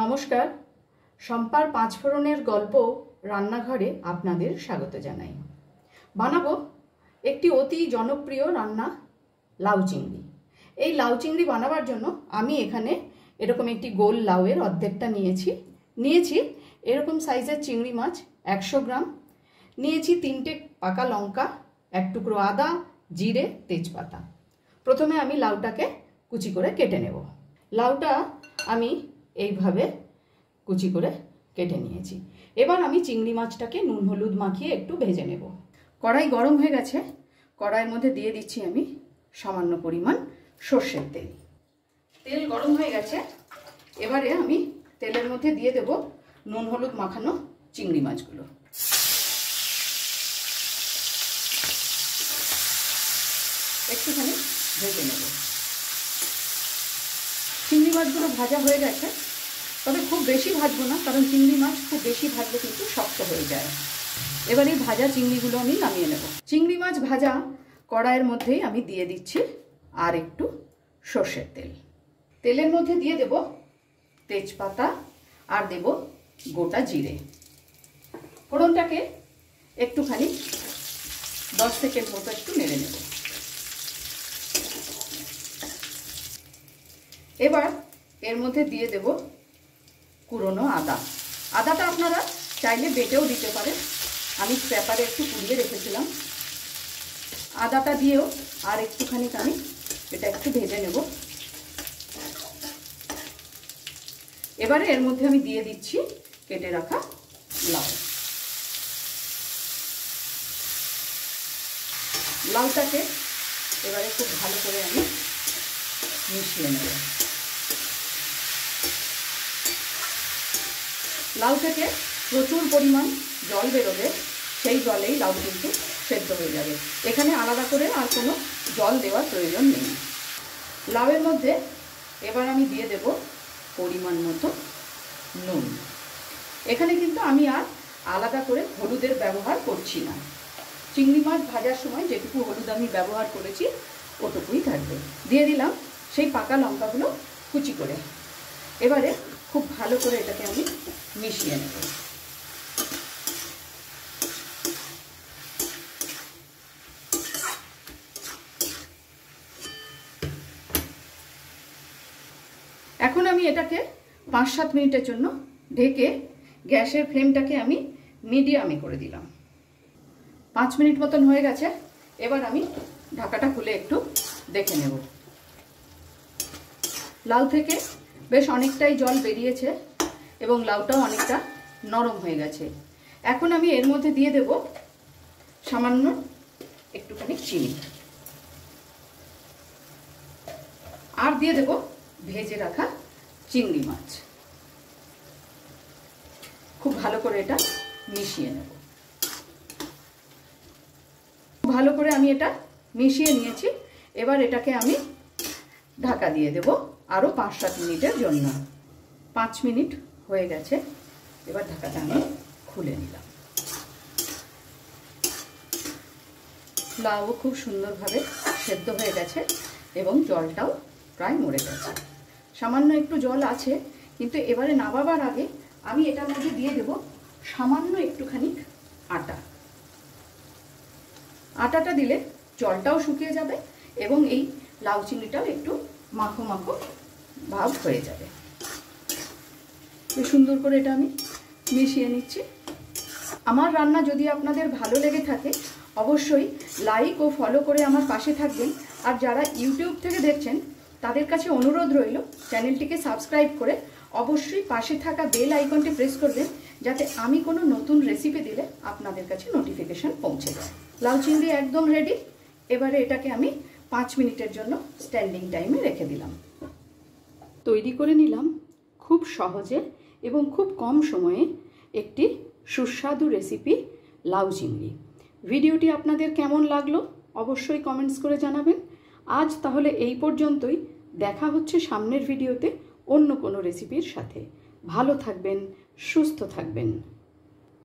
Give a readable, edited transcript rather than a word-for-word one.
নমস্কার, শম্পার পাঁচফোড়নের গল্প রান্নাঘরে আপনাদের স্বাগত জানাই। বানাবো একটি অতি জনপ্রিয় রান্না, লাউ চিংড়ি। এই লাউ চিংড়ি বানাবার জন্য আমি এখানে এরকম একটি গোল লাউয়ের অর্ধেকটা নিয়েছি এরকম সাইজের চিংড়ি মাছ 100 গ্রাম, নিয়েছি 3টে পাকা লঙ্কা, 1 টুকরো আদা, জিরে, তেজপাতা। প্রথমে আমি লাউটাকে কুচি করে কেটে নেব। লাউটা আমি এইভাবে কুচি করে কেটে নিয়েছি। এবার আমি চিংড়ি মাছটাকে নুন হলুদ মাখিয়ে একটু ভেজে নেব। কড়াই গরম হয়ে গেছে, কড়াইয়ের মধ্যে দিয়ে দিচ্ছি আমি সামান্য পরিমাণ সর্ষের তেল। তেল গরম হয়ে গেছে, এবারে আমি তেলের মধ্যে দিয়ে দেব নুন হলুদ মাখানো চিংড়ি মাছগুলো। একটুখানি ভেজে নেব। চিংড়ি মাছগুলো ভাজা হয়ে গেছে, তবে খুব বেশি ভাজবো না, কারণ চিংড়ি মাছ খুব বেশি ভাজলে কিন্তু শক্ত হয়ে যায়। এবার এই ভাজা চিংড়িগুলো আমি নামিয়ে নেব। চিংড়ি মাছ ভাজা কড়াইয়ের মধ্যেই আমি দিয়ে দিচ্ছি আর একটু সর্ষের তেল। তেলের মধ্যে দিয়ে দেব তেজপাতা আর দেব গোটা জিরে। ফোড়নটাকে একটুখানি 10 সেকেন্ড মতো একটু নেড়ে নেব। এবার এর মধ্যে দিয়ে দেব কুড়োনো আদা। আদাটা আপনারা চাইলে বেটেও দিতে পারেন, আমি পেপারে একটু কুড়িয়ে রেখেছিলাম। আদাটা দিয়েও আর একটুখানি আমি এটা একটু ভেজে নেব। এবারে এর মধ্যে আমি দিয়ে দিচ্ছি কেটে রাখা লাউ। লাউটাকে এবারে খুব ভালো করে আমি মিশিয়ে নেব। লাউ থেকে প্রচুর পরিমাণ জল বেরোবে, সেই জলেই লাউ কিন্তু সেদ্ধ হয়ে যাবে। এখানে আলাদা করে আর কোনো জল দেওয়ার প্রয়োজন নেই। লাউয়ের মধ্যে এবার আমি দিয়ে দেব পরিমাণ মতো নুন। এখানে কিন্তু আমি আর আলাদা করে হলুদের ব্যবহার করছি না। চিংড়ি মাছ ভাজার সময় যেটুকু হলুদ আমি ব্যবহার করেছি ওটুকুই থাকবে। দিয়ে দিলাম সেই পাকা লঙ্কাগুলো কুচি করে। এবারে খুব ভালো করে এটাকে আমি মিশিয়ে নেব। এখন আমি এটাকে 5-7 মিনিটের জন্য ঢেকে গ্যাসের ফ্লেমটাকে আমি মিডিয়ামে করে দিলাম। 5 মিনিট মতন হয়ে গেছে। এবার আমি ঢাকাটা খুলে একটু দেখে নেব। লাউ থেকে বেশ অনেকটাই জল বেরিয়েছে এবং লাউটাও অনেকটা নরম হয়ে গেছে। এখন আমি এর মধ্যে দিয়ে দেব সামান্য একটুখানি চিনি আর দিয়ে দেব ভেজে রাখা চিংড়ি মাছ। খুব ভালো করে এটা মিশিয়ে নেব। ভালো করে আমি এটা মিশিয়ে নিয়েছি। এবার এটাকে আমি ঢাকা দিয়ে দেব আরও 5-7 মিনিটের জন্য। 5 মিনিট হয়ে গেছে। এবার ঢাকাটা আমি খুলে নিলাম। লাউ খুব সুন্দরভাবে সেদ্ধ হয়ে গেছে এবং জলটাও প্রায় মরে গেছে। সামান্য একটু জল আছে, কিন্তু এবারে নামাবার আগে আমি এটার মধ্যে দিয়ে দেব সামান্য একটুখানি আটা। আটাটা দিলে জলটাও শুকিয়ে যাবে এবং এই লাউ চিংড়িটাও একটু মাখো মাখো ভাব হয়ে যাবে। বেশ সুন্দর করে এটা আমি মিশিয়ে নিচ্ছি। আমার রান্না যদি আপনাদের ভালো লেগে থাকে অবশ্যই লাইক ও ফলো করে আমার পাশে থাকবেন। আর যারা ইউটিউব থেকে দেখছেন তাদের কাছে অনুরোধ রইল চ্যানেলটিকে সাবস্ক্রাইব করে অবশ্যই পাশে থাকা বেল আইকনটি প্রেস করবেন, যাতে আমি কোনো নতুন রেসিপি দিলে আপনাদের কাছে নোটিফিকেশন পৌঁছে যায়। লাউ চিংড়ি একদম রেডি। এবারে এটাকে আমি 5 মিনিটের জন্য স্ট্যান্ডিং টাইমে রেখে দিলাম। তৈরি করে নিলাম খুব সহজে এবং খুব কম সময়ে একটি সুস্বাদু রেসিপি, লাউ চিংড়ি। ভিডিওটি আপনাদের কেমন লাগলো অবশ্যই কমেন্টস করে জানাবেন। আজ তাহলে এই পর্যন্তই। দেখা হচ্ছে সামনের ভিডিওতে অন্য কোনো রেসিপির সাথে। ভালো থাকবেন, সুস্থ থাকবেন।